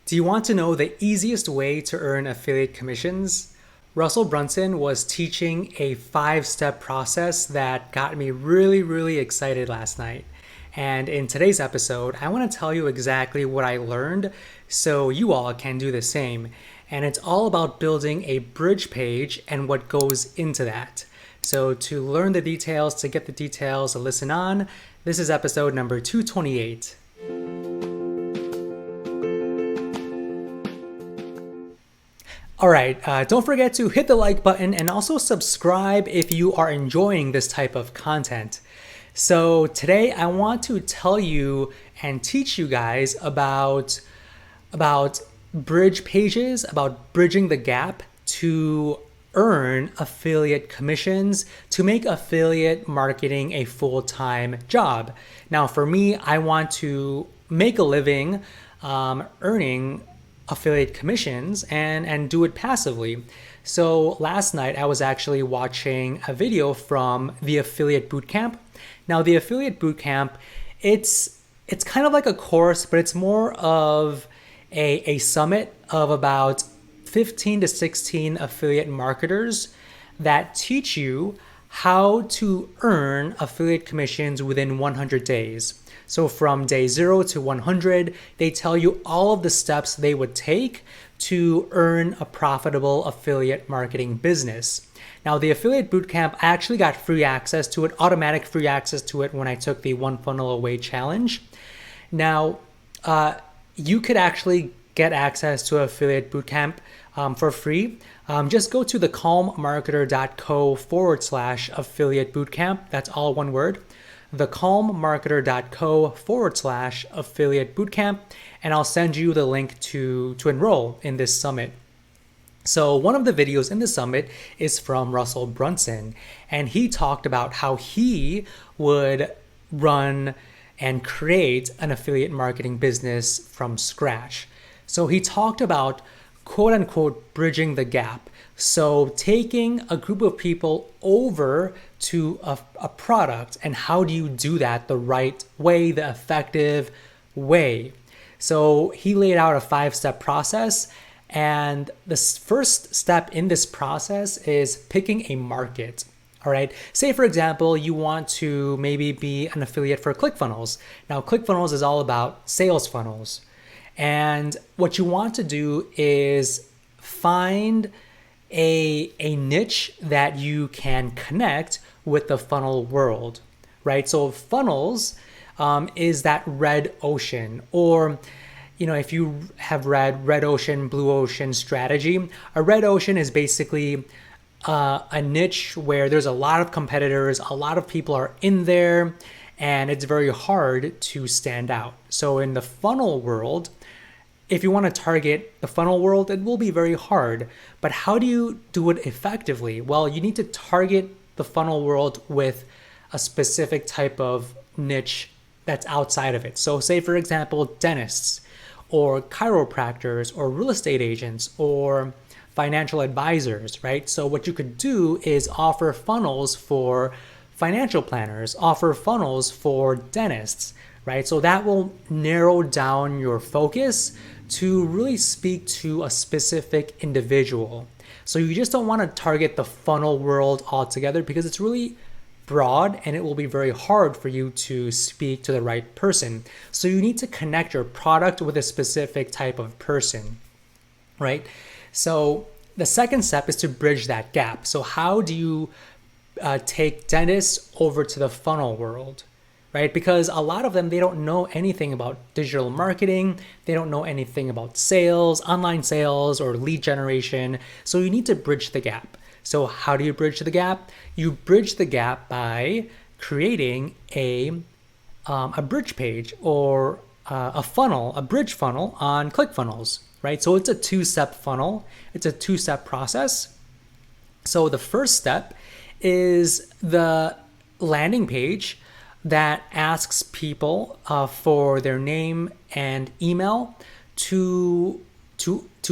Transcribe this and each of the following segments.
Do you want to know the easiest way to earn affiliate commissions? Russell Brunson was teaching a 5-step process that got me really excited last night. And in today's episode, I want to tell you exactly what I learned so you all can do the same. And it's all about building a bridge page and what goes into that. So to learn the details, to get the details, to listen on, this is episode number 228. All right, don't forget to hit the like button and also subscribe if you are enjoying this type of content. So today I want to tell you and teach you guys about bridge pages, about bridging the gap to earn affiliate commissions, to make affiliate marketing a full-time job. Now, for me, I want to make a living earning affiliate commissions and do it passively. So last night I was actually watching a video from the Affiliate Bootcamp. Now the Affiliate Bootcamp, it's kind of like a course, but it's more of a summit of about 15 to 16 affiliate marketers that teach you how to earn affiliate commissions within 100 days. So from day 0 to 100, they tell you all of the steps they would take to earn a profitable affiliate marketing business. Now, the Affiliate Bootcamp, I actually got free access to it, automatic free access to it when I took the One Funnel Away challenge. Now, you could actually get access to Affiliate Bootcamp for free. Just go to thecalmmarketer.co/affiliate bootcamp. That's all one word. thecalmmarketer.co/affiliate bootcamp, and I'll send you the link to enroll in this summit. So one of the videos in the summit is from Russell Brunson, and he talked about how he would run and create an affiliate marketing business from scratch. So he talked about quote unquote bridging the gap. So taking a group of people over to a product, and how do you do that the right way, the effective way? So he laid out a 5-step process, and the first step in this process is picking a market. All right. Say, for example, you want to maybe be an affiliate for Clickfunnels. Now, Clickfunnels is all about sales funnels. And what you want to do is find a niche that you can connect with the funnel world, right? So funnels is that red ocean, or if you have read Red Ocean, Blue Ocean strategy, a red ocean is basically a niche where there's a lot of competitors, a lot of people are in there, and it's very hard to stand out. So in the funnel world, if you want to target the funnel world, it will be very hard. But how do you do it effectively? Well, you need to target the funnel world with a specific type of niche that's outside of it. So say, for example, dentists or chiropractors or real estate agents or financial advisors, right? So what you could do is offer funnels for financial planners, offer funnels for dentists, right? So that will narrow down your focus to really speak to a specific individual. So you just don't want to target the funnel world altogether, because it's really broad and it will be very hard for you to speak to the right person. So you need to connect your product with a specific type of person, right? So the second step is to bridge that gap. So how do you take dentists over to the funnel world? Right? Because a lot of them, they don't know anything about digital marketing. They don't know anything about sales, online sales, or lead generation. So you need to bridge the gap. So how do you bridge the gap? You bridge the gap by creating a bridge page or a funnel, a bridge funnel on Clickfunnels, right? So it's a 2-step funnel. It's a 2-step process. So the first step is the landing page that asks people for their name and email to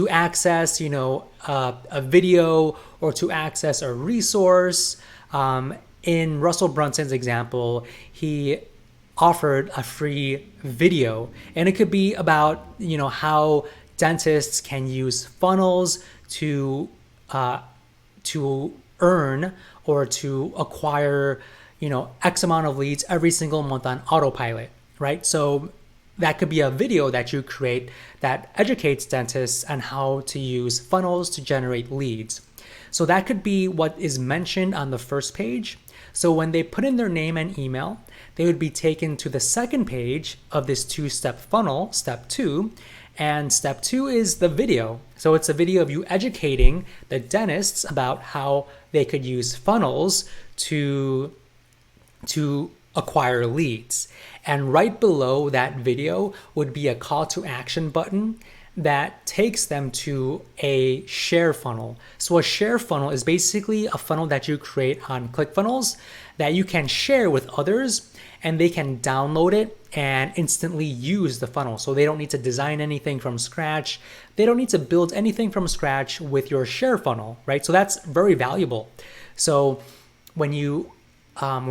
access, a video or to access a resource. In Russell Brunson's example, he offered a free video, and it could be about how dentists can use funnels to earn or to acquire, X amount of leads every single month on autopilot, right? So that could be a video that you create that educates dentists on how to use funnels to generate leads. So that could be what is mentioned on the first page. So when they put in their name and email, they would be taken to the second page of this two-step funnel, step 2. And step 2 is the video. So it's a video of you educating the dentists about how they could use funnels to acquire leads. And right below that video would be a call to action button that takes them to a share funnel. So a share funnel is basically a funnel that you create on Clickfunnels that you can share with others, and they can download it and instantly use the funnel. So they don't need to design anything from scratch. They don't need to build anything from scratch with your share funnel, right? So that's very valuable. So when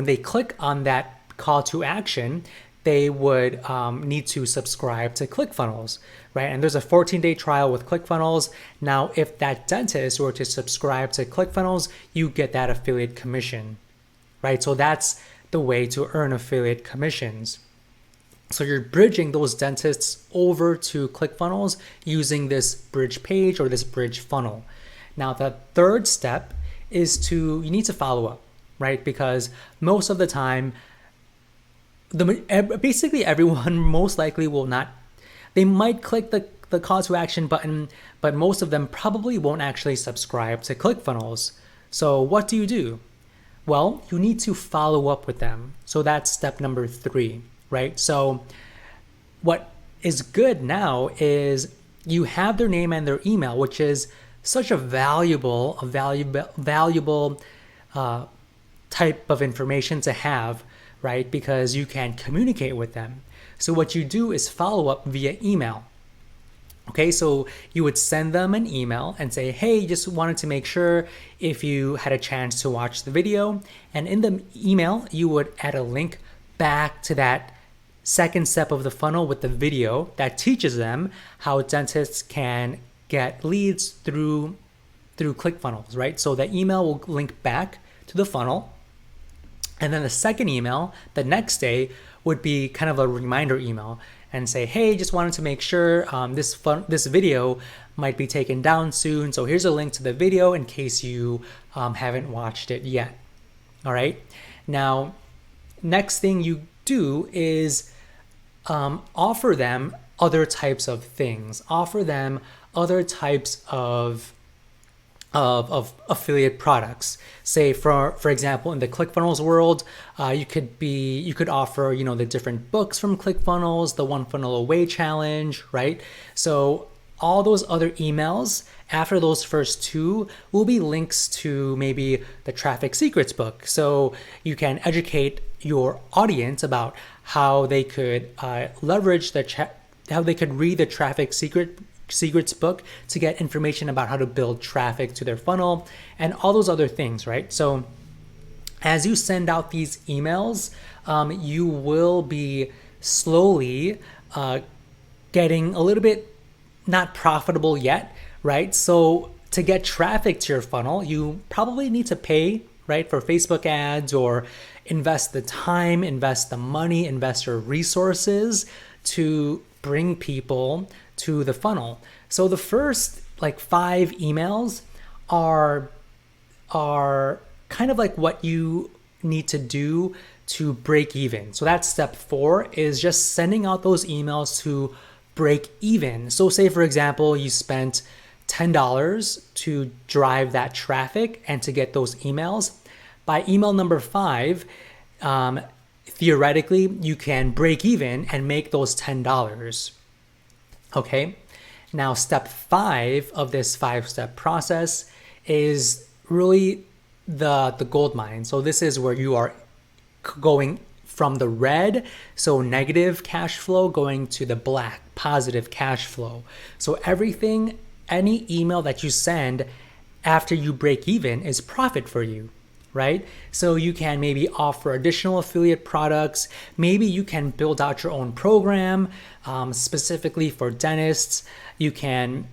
they click on that call to action, they would need to subscribe to Clickfunnels, right? And there's a 14-day trial with Clickfunnels. Now, if that dentist were to subscribe to Clickfunnels, you get that affiliate commission, right? So that's the way to earn affiliate commissions. So you're bridging those dentists over to Clickfunnels using this bridge page or this bridge funnel. Now, the third step is you need to follow up, right? Because most of the time, basically everyone most likely will not, they might click the call to action button, but most of them probably won't actually subscribe to Clickfunnels. So what do you do? Well, you need to follow up with them. So that's step number 3, right? So what is good now is you have their name and their email, which is such a valuable type of information to have, right? Because you can communicate with them. So what you do is follow up via email. Okay, so you would send them an email and say, hey, just wanted to make sure if you had a chance to watch the video. And in the email, you would add a link back to that second step of the funnel with the video that teaches them how dentists can get leads through Clickfunnels, right? So the email will link back to the funnel. And then the second email, the next day, would be kind of a reminder email and say, hey, just wanted to make sure this video might be taken down soon. So here's a link to the video in case you haven't watched it yet. All right. Now, next thing you do is offer them other types of things. Offer them other types of affiliate products. Say for example, in the Clickfunnels world, you could offer, the different books from Clickfunnels, the One Funnel Away challenge, right? So all those other emails after those first 2 will be links to maybe the Traffic Secrets book. So you can educate your audience about how they could leverage how they could read the Traffic Secrets book to get information about how to build traffic to their funnel and all those other things, right? So as you send out these emails, you will be slowly getting a little bit not profitable yet, right? So to get traffic to your funnel, you probably need to pay, right, for Facebook ads or invest the time, invest the money, invest your resources to bring people to the funnel. So the first 5 emails are kind of like what you need to do to break even. So that's step 4, is just sending out those emails to break even. So say for example, you spent $10 to drive that traffic and to get those emails. By email number 5, theoretically, you can break even and make those $10. Okay, now step 5 of this 5-step process is really the gold mine. So this is where you are going from the red, so negative cash flow, going to the black, positive cash flow. So any email that you send after you break even is profit for you. right? So you can maybe offer additional affiliate products. Maybe you can build out your own program specifically for dentists. You can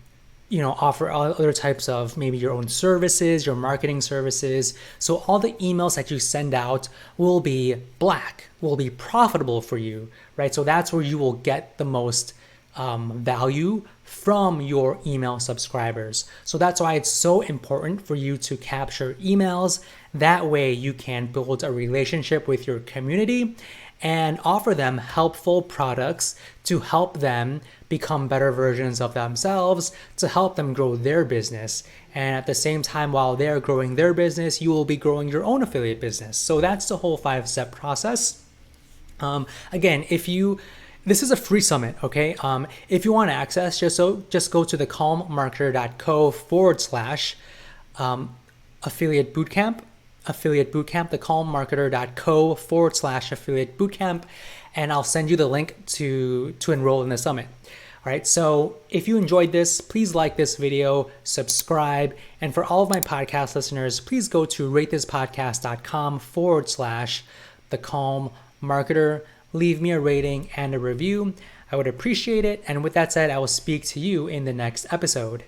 offer other types of maybe your own services, your marketing services. So all the emails that you send out will be black, will be profitable for you, right? So that's where you will get the most value from your email subscribers. So that's why it's so important for you to capture emails. That way you can build a relationship with your community and offer them helpful products to help them become better versions of themselves, to help them grow their business. And at the same time, while they're growing their business, you will be growing your own affiliate business. So that's the whole 5-step process. Again, this is a free summit, okay? If you want access, just go to thecalmmarketer.co/affiliate bootcamp, thecalmmarketer.co/affiliate bootcamp, and I'll send you the link to enroll in the summit. All right, so if you enjoyed this, please like this video, subscribe, and for all of my podcast listeners, please go to ratethispodcast.com/thecalmmarketer. Leave me a rating and a review. I would appreciate it. And with that said, I will speak to you in the next episode.